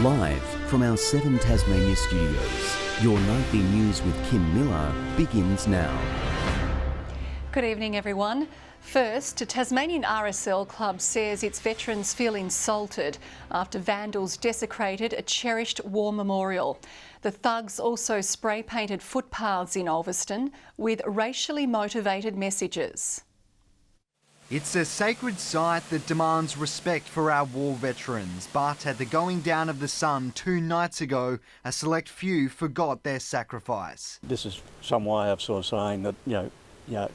Live from our 7 Tasmania studios, your nightly news with Kim Miller begins now. Good evening, everyone. First, a Tasmanian RSL club says its veterans feel insulted after vandals desecrated a cherished war memorial. The thugs also spray-painted footpaths in Ulverstone with racially motivated messages. It's a sacred site that demands respect for our war veterans, but at the going down of the sun 2 nights ago, a select few forgot their sacrifice. This is some way of sort of saying that, you know,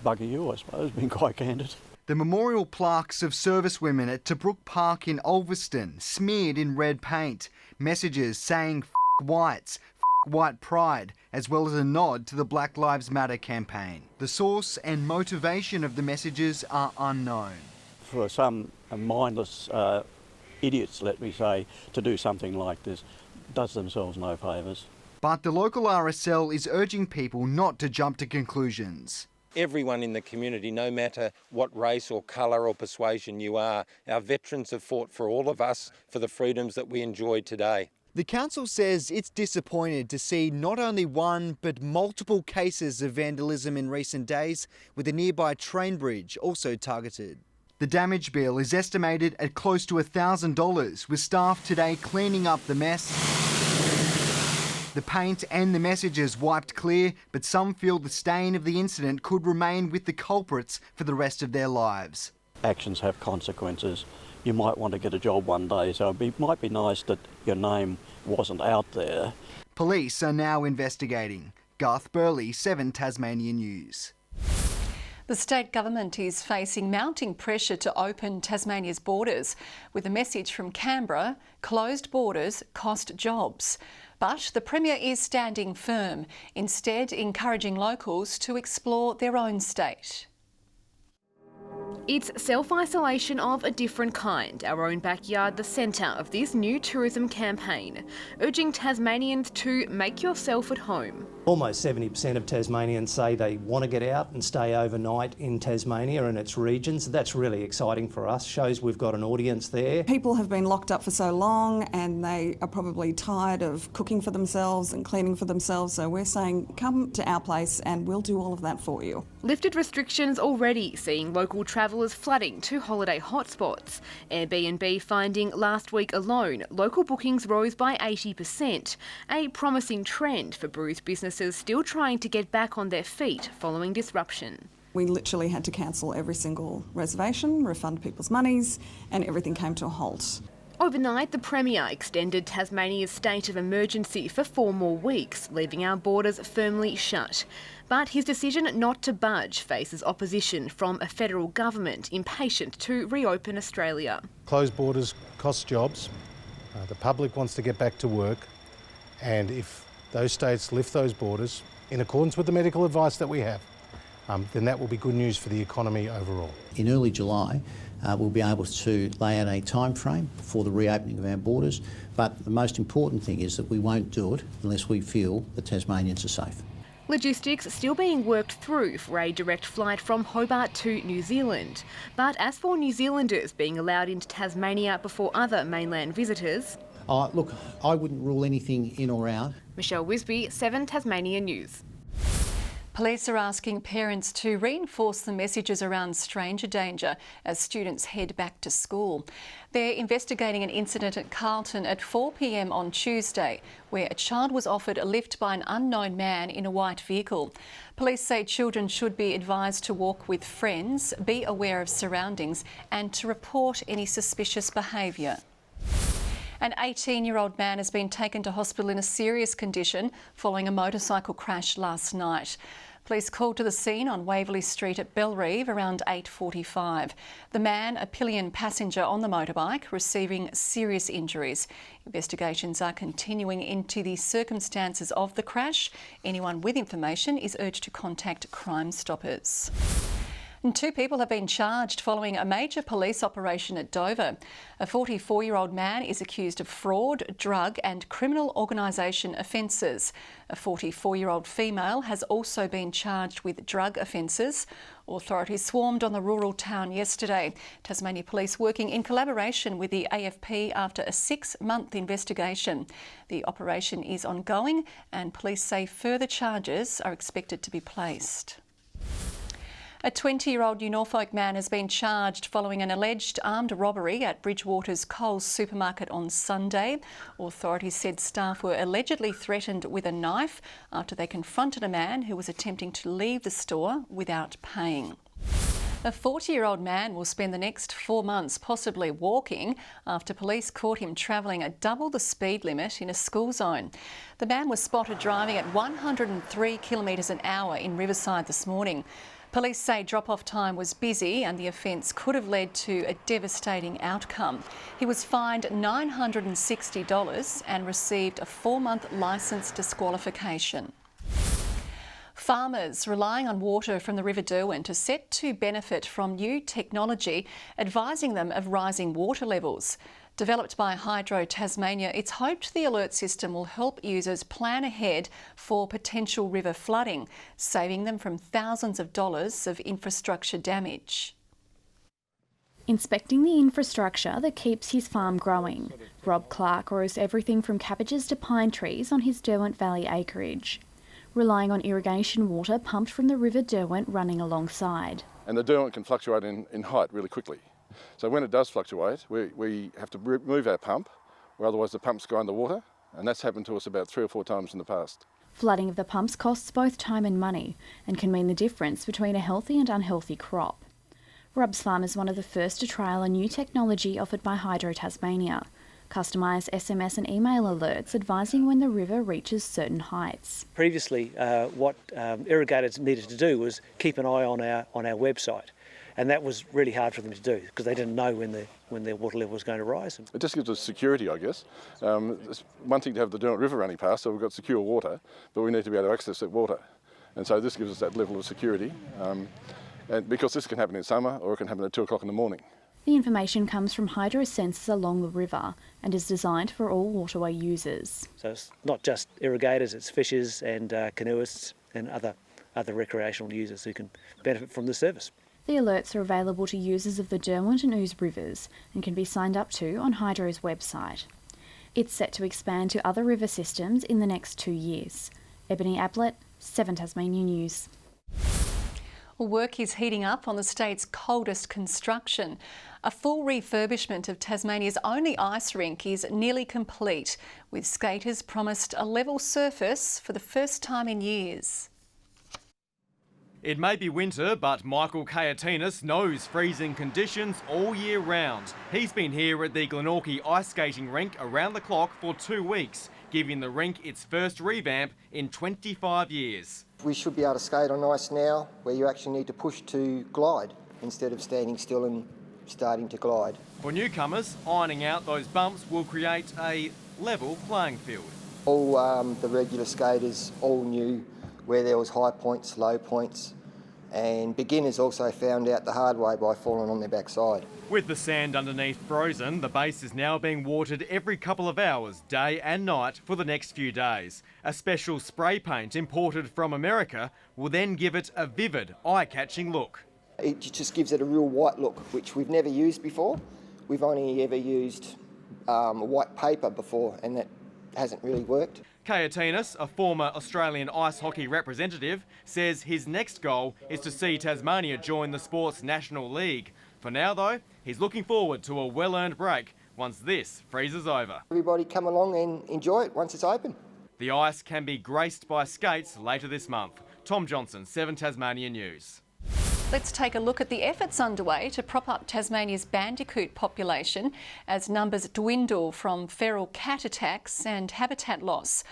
bugger you, I suppose, being quite candid. The memorial plaques of servicewomen at Tobruk Park in Ulverstone, smeared in red paint, messages saying "F*** whites, F*** white pride," as well as a nod to the Black Lives Matter campaign. The source and motivation of the messages are unknown. For some mindless idiots, let me say, to do something like this does themselves no favours. But the local RSL is urging people not to jump to conclusions. Everyone in the community, no matter what race or colour or persuasion you are, our veterans have fought for all of us for the freedoms that we enjoy today. The council says it's disappointed to see not only one but multiple cases of vandalism in recent days, with a nearby train bridge also targeted. The damage bill is estimated at close to $1,000, with staff today cleaning up the mess. The paint and the messages wiped clear, but some feel the stain of the incident could remain with the culprits for the rest of their lives. Actions have consequences. You might want to get a job one day, so it might be nice that your name wasn't out there. Police are now investigating. GARTH, BURLEY, 7 Tasmania News. The state government is facing mounting pressure to open Tasmania's borders, with a message from Canberra: closed borders cost jobs. But the Premier is standing firm, instead encouraging locals to explore their own state. It's self-isolation of a different kind, our own backyard the centre of this new tourism campaign, urging Tasmanians to make yourself at home. Almost 70% of Tasmanians say they want to get out and stay overnight in Tasmania and its regions. That's really exciting for us, shows we've got an audience there. People have been locked up for so long and they are probably tired of cooking for themselves and cleaning for themselves, so we're saying come to our place and we'll do all of that for you. Lifted restrictions already seeing local travellers flooding to holiday hotspots. Airbnb finding last week alone local bookings rose by 80%, a promising trend for bruised businesses still trying to get back on their feet following disruption. We literally had to cancel every single reservation, refund people's monies, and everything came to a halt. Overnight, the Premier extended Tasmania's state of emergency for 4 more weeks, leaving our borders firmly shut. But his decision not to budge faces opposition from a federal government impatient to reopen Australia. Closed borders cost jobs. The public wants to get back to work, and if those states lift those borders in accordance with the medical advice that we have, then that will be good news for the economy overall. In early July, we'll be able to lay out a time frame for the reopening of our borders, but the most important thing is that we won't do it unless we feel that Tasmanians are safe. Logistics still being worked through for a direct flight from Hobart to New Zealand. But as for New Zealanders being allowed into Tasmania before other mainland visitors... Look, I wouldn't rule anything in or out. Michelle WISBEY, 7 Tasmania News. Police are asking parents to reinforce the messages around stranger danger as students head back to school. They're investigating an incident at Carlton at 4 p.m. on Tuesday, where a child was offered a lift by an unknown man in a white vehicle. Police say children should be advised to walk with friends, be aware of surroundings, and to report any suspicious behaviour. An 18-year-old man has been taken to hospital in a serious condition following a motorcycle crash last night. Police called to the scene on Waverley Street at Bellerive around 8:45. The man, a pillion passenger on the motorbike, receiving serious injuries. Investigations are continuing into the circumstances of the crash. Anyone with information is urged to contact Crime Stoppers. And 2 people have been charged following a major police operation at Dover. A 44-year-old man is accused of fraud, drug and criminal organisation offences. A 44-year-old female has also been charged with drug offences. Authorities swarmed on the rural town yesterday. Tasmania Police working in collaboration with the AFP after a 6-month investigation. The operation is ongoing and police say further charges are expected to be placed. A 20-year-old New Norfolk man has been charged following an alleged armed robbery at Bridgewater's Coles supermarket on Sunday. Authorities said staff were allegedly threatened with a knife after they confronted a man who was attempting to leave the store without paying. A 40-year-old man will spend the next 4 months possibly walking after police caught him travelling at double the speed limit in a school zone. The man was spotted driving at 103 kilometres an hour in Riverside this morning. Police say drop-off time was busy and the offence could have led to a devastating outcome. He was fined $960 and received a 4-month licence disqualification. Farmers relying on water from the River Derwent are set to benefit from new technology advising them of rising water levels. Developed by Hydro Tasmania, it's hoped the alert system will help users plan ahead for potential river flooding, saving them from thousands of dollars of infrastructure damage. Inspecting the infrastructure that keeps his farm growing, Rob Clark grows everything from cabbages to pine trees on his Derwent Valley acreage, relying on irrigation water pumped from the River Derwent running alongside. And the Derwent can fluctuate in height really quickly. So when it does fluctuate, we have to remove our pump, or otherwise the pumps go underwater, and that's happened to us about 3 or 4 times in the past. Flooding of the pumps costs both time and money, and can mean the difference between a healthy and unhealthy crop. Rob's farm is one of the first to trial a new technology offered by Hydro Tasmania, customised SMS and email alerts advising when the river reaches certain heights. Previously, what irrigators needed to do was keep an eye on our website. And that was really hard for them to do because they didn't know when their water level was going to rise. It just gives us security, I guess. It's one thing to have the Derwent River running past, so we've got secure water, but we need to be able to access that water. And so this gives us that level of security. And because this can happen in summer or it can happen at 2 o'clock in the morning. The information comes from hydro sensors along the river and is designed for all waterway users. So it's not just irrigators, it's fishers and canoeists and other recreational users who can benefit from the service. The alerts are available to users of the Derwent and Ouse rivers and can be signed up to on Hydro's website. It's set to expand to other river systems in the next 2 years. Ebony Ablett, 7 Tasmania News. Well, work is heating up on the state's coldest construction. A full refurbishment of Tasmania's only ice rink is nearly complete, with skaters promised a level surface for the first time in years. It may be winter, but Michael Kaitinas knows freezing conditions all year round. He's been here at the Glenorchy ice skating rink around the clock for 2 weeks, giving the rink its first revamp in 25 years. We should be able to skate on ice now, where you actually need to push to glide instead of standing still and starting to glide. For newcomers, ironing out those bumps will create a level playing field. All the regular skaters all knew where there was high points, low points, and beginners also found out the hard way by falling on their backside. With the sand underneath frozen, the base is now being watered every couple of hours, day and night, for the next few days. A special spray paint imported from America will then give it a vivid, eye-catching look. It just gives it a real white look, which we've never used before. We've only ever used white paper before, and that hasn't really worked. Kaitinas, a former Australian ice hockey representative, says his next goal is to see Tasmania join the sport's National League. For now, though, he's looking forward to a well-earned break once this freezes over. Everybody come along and enjoy it once it's open. The ice can be graced by skates later this month. Tom Johnson, 7 Tasmania News. Let's take a look at the efforts underway to prop up Tasmania's bandicoot population as numbers dwindle from feral cat attacks and habitat loss.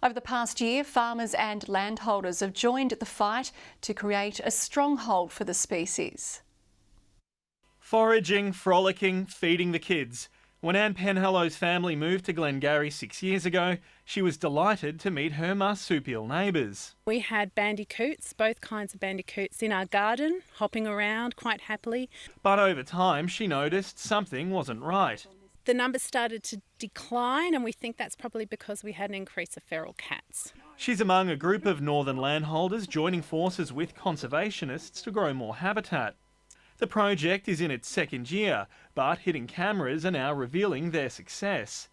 Over the past year, farmers and landholders have joined the fight to create a stronghold for the species. Foraging, frolicking, feeding the kids. When Anne Penhallow's family moved to Glengarry 6 years ago, she was delighted to meet her marsupial neighbours. We had bandicoots, both kinds of bandicoots, in our garden, hopping around quite happily. But over time, she noticed something wasn't right. The numbers started to decline, and we think that's probably because we had an increase of feral cats. She's among a group of northern landholders joining forces with conservationists to grow more habitat. The project is in its second year, but hidden cameras are now revealing their success.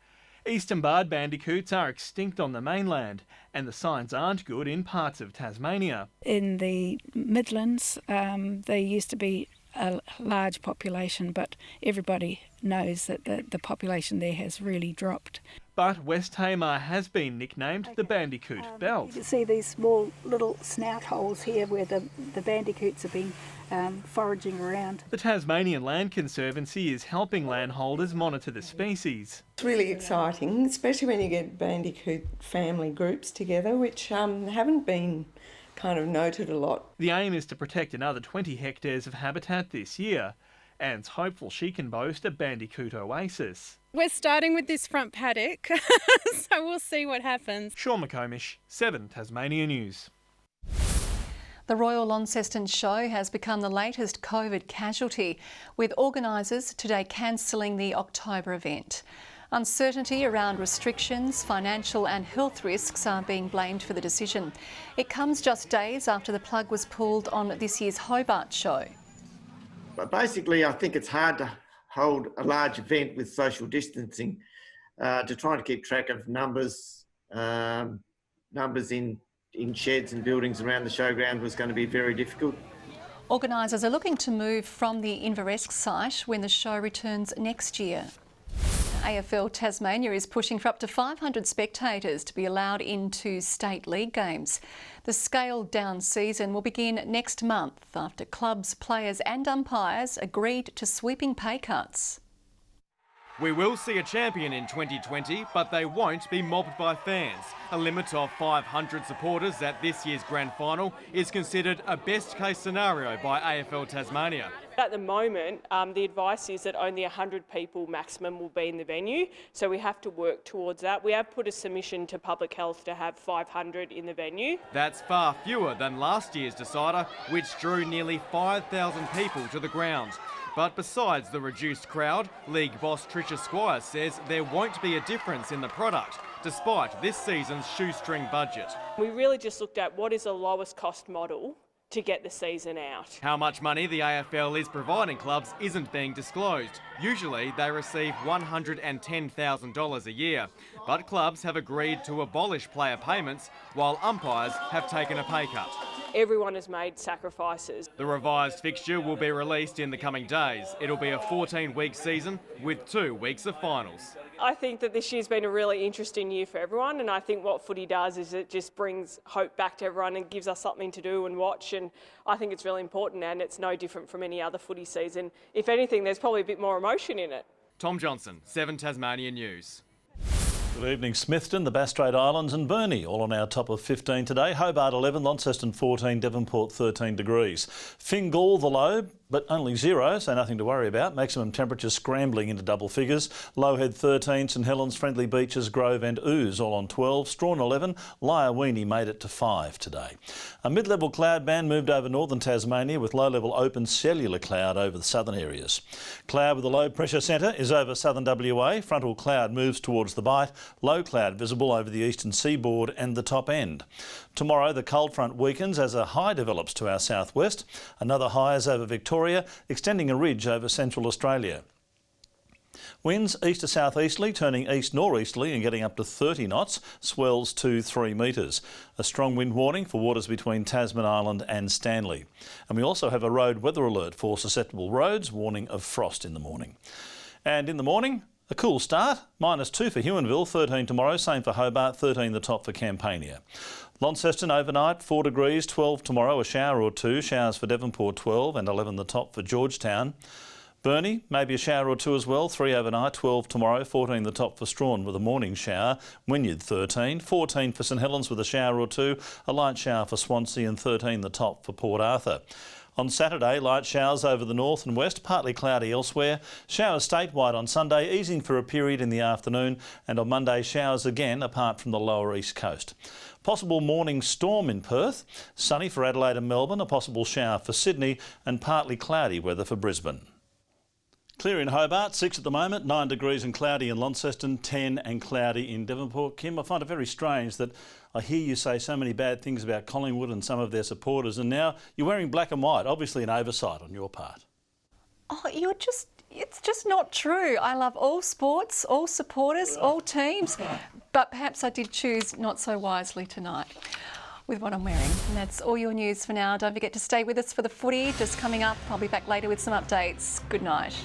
Eastern barred bandicoots are extinct on the mainland, and the signs aren't good in parts of Tasmania. In the Midlands, there used to be a large population, but everybody knows that the population there has really dropped. But West Tamar has been nicknamed the Bandicoot Belt. You can see these small little snout holes here where the bandicoots have been foraging around. The Tasmanian Land Conservancy is helping landholders monitor the species. It's really exciting, especially when you get bandicoot family groups together, which haven't been kind of noted a lot. The aim is to protect another 20 hectares of habitat this year. Anne's hopeful she can boast a bandicoot oasis. We're starting with this front paddock, so we'll see what happens. Sean McComish, 7 Tasmania News. The Royal Launceston show has become the latest COVID casualty, with organisers today cancelling the October event. Uncertainty around restrictions, financial and health risks are being blamed for the decision. It comes just days after the plug was pulled on this year's Hobart show. But basically, I think it's hard to hold a large event with social distancing. To try to keep track of numbers in sheds and buildings around the showground was going to be very difficult. Organisers are looking to move from the Inveresk site when the show returns next year. AFL Tasmania is pushing for up to 500 spectators to be allowed into state league games. The scaled-down season will begin next month after clubs, players and umpires agreed to sweeping pay cuts. We will see a champion in 2020, but they won't be mobbed by fans. A limit of 500 supporters at this year's grand final is considered a best-case scenario by AFL Tasmania. At the moment, the advice is that only 100 people maximum will be in the venue, so we have to work towards that. We have put a submission to Public Health to have 500 in the venue. That's far fewer than last year's decider, which drew nearly 5,000 people to the ground. But besides the reduced crowd, league boss TRISHA says there won't be a difference in the product, despite this season's shoestring budget. We really just looked at what is the lowest cost model to get the season out. How much money the AFL is providing clubs isn't being disclosed. Usually they receive $110,000 a year, but clubs have agreed to abolish player payments while umpires have taken a pay cut. Everyone has made sacrifices. The revised fixture will be released in the coming days. It'll be a 14-week season with 2 weeks of finals. I think that this year's been a really interesting year for everyone, and I think what footy does is it just brings hope back to everyone and gives us something to do and watch, and I think it's really important, and it's no different from any other footy season. If anything, there's probably a bit more emotion in it. Tom Johnson, 7 Tasmania News. Good evening. Smithton, the Bass Strait Islands and Burnie all on our top of 15 today. Hobart 11, Launceston 14, Devonport 13 degrees. Fingal the low, but only 0, so nothing to worry about. Maximum temperature scrambling into double figures. Lowhead 13, St Helens, Friendly Beaches, Grove and Ooze all on 12. Strawn 11, Lyawini made it to 5 today. A mid-level cloud band moved over northern Tasmania with low-level open cellular cloud over the southern areas. Cloud with a low pressure centre is over southern WA. Frontal cloud moves towards the Bight. Low cloud visible over the eastern seaboard and the top end. Tomorrow the cold front weakens as a high develops to our southwest. Another high is over Victoria, extending a ridge over central Australia. Winds east to southeasterly, turning east-northeasterly and getting up to 30 knots, swells to 3 metres. A strong wind warning for waters between Tasman Island and Stanley. And we also have a road weather alert for susceptible roads, warning of frost in the morning. And in the morning, a cool start, -2 for Huonville, 13 tomorrow, same for Hobart, 13 the top for Campania. Launceston overnight, 4 degrees, 12 tomorrow, a shower or 2, showers for Devonport 12 and 11 the top for Georgetown. Burnie, maybe a shower or 2 as well, 3 overnight, 12 tomorrow, 14 the top for Strawn with a morning shower, Wynyard 13, 14 for St Helens with a shower or 2, a light shower for Swansea and 13 the top for Port Arthur. On Saturday, light showers over the north and west, partly cloudy elsewhere. Showers statewide on Sunday, easing for a period in the afternoon, and on Monday showers again apart from the lower east coast. Possible morning storm in Perth, sunny for Adelaide and Melbourne, a possible shower for Sydney and partly cloudy weather for Brisbane. Clear in Hobart, 6 at the moment, 9 degrees and cloudy in Launceston, 10 and cloudy in Devonport. Kim, I find it very strange that I hear you say so many bad things about Collingwood and some of their supporters, and now you're wearing black and white, obviously an oversight on your part. Oh, it's just not true. I love all sports, all supporters, all teams, but perhaps I did choose not so wisely tonight with what I'm wearing. And that's all your news for now. Don't forget to stay with us for the footy just coming up. I'll be back later with some updates. Good night.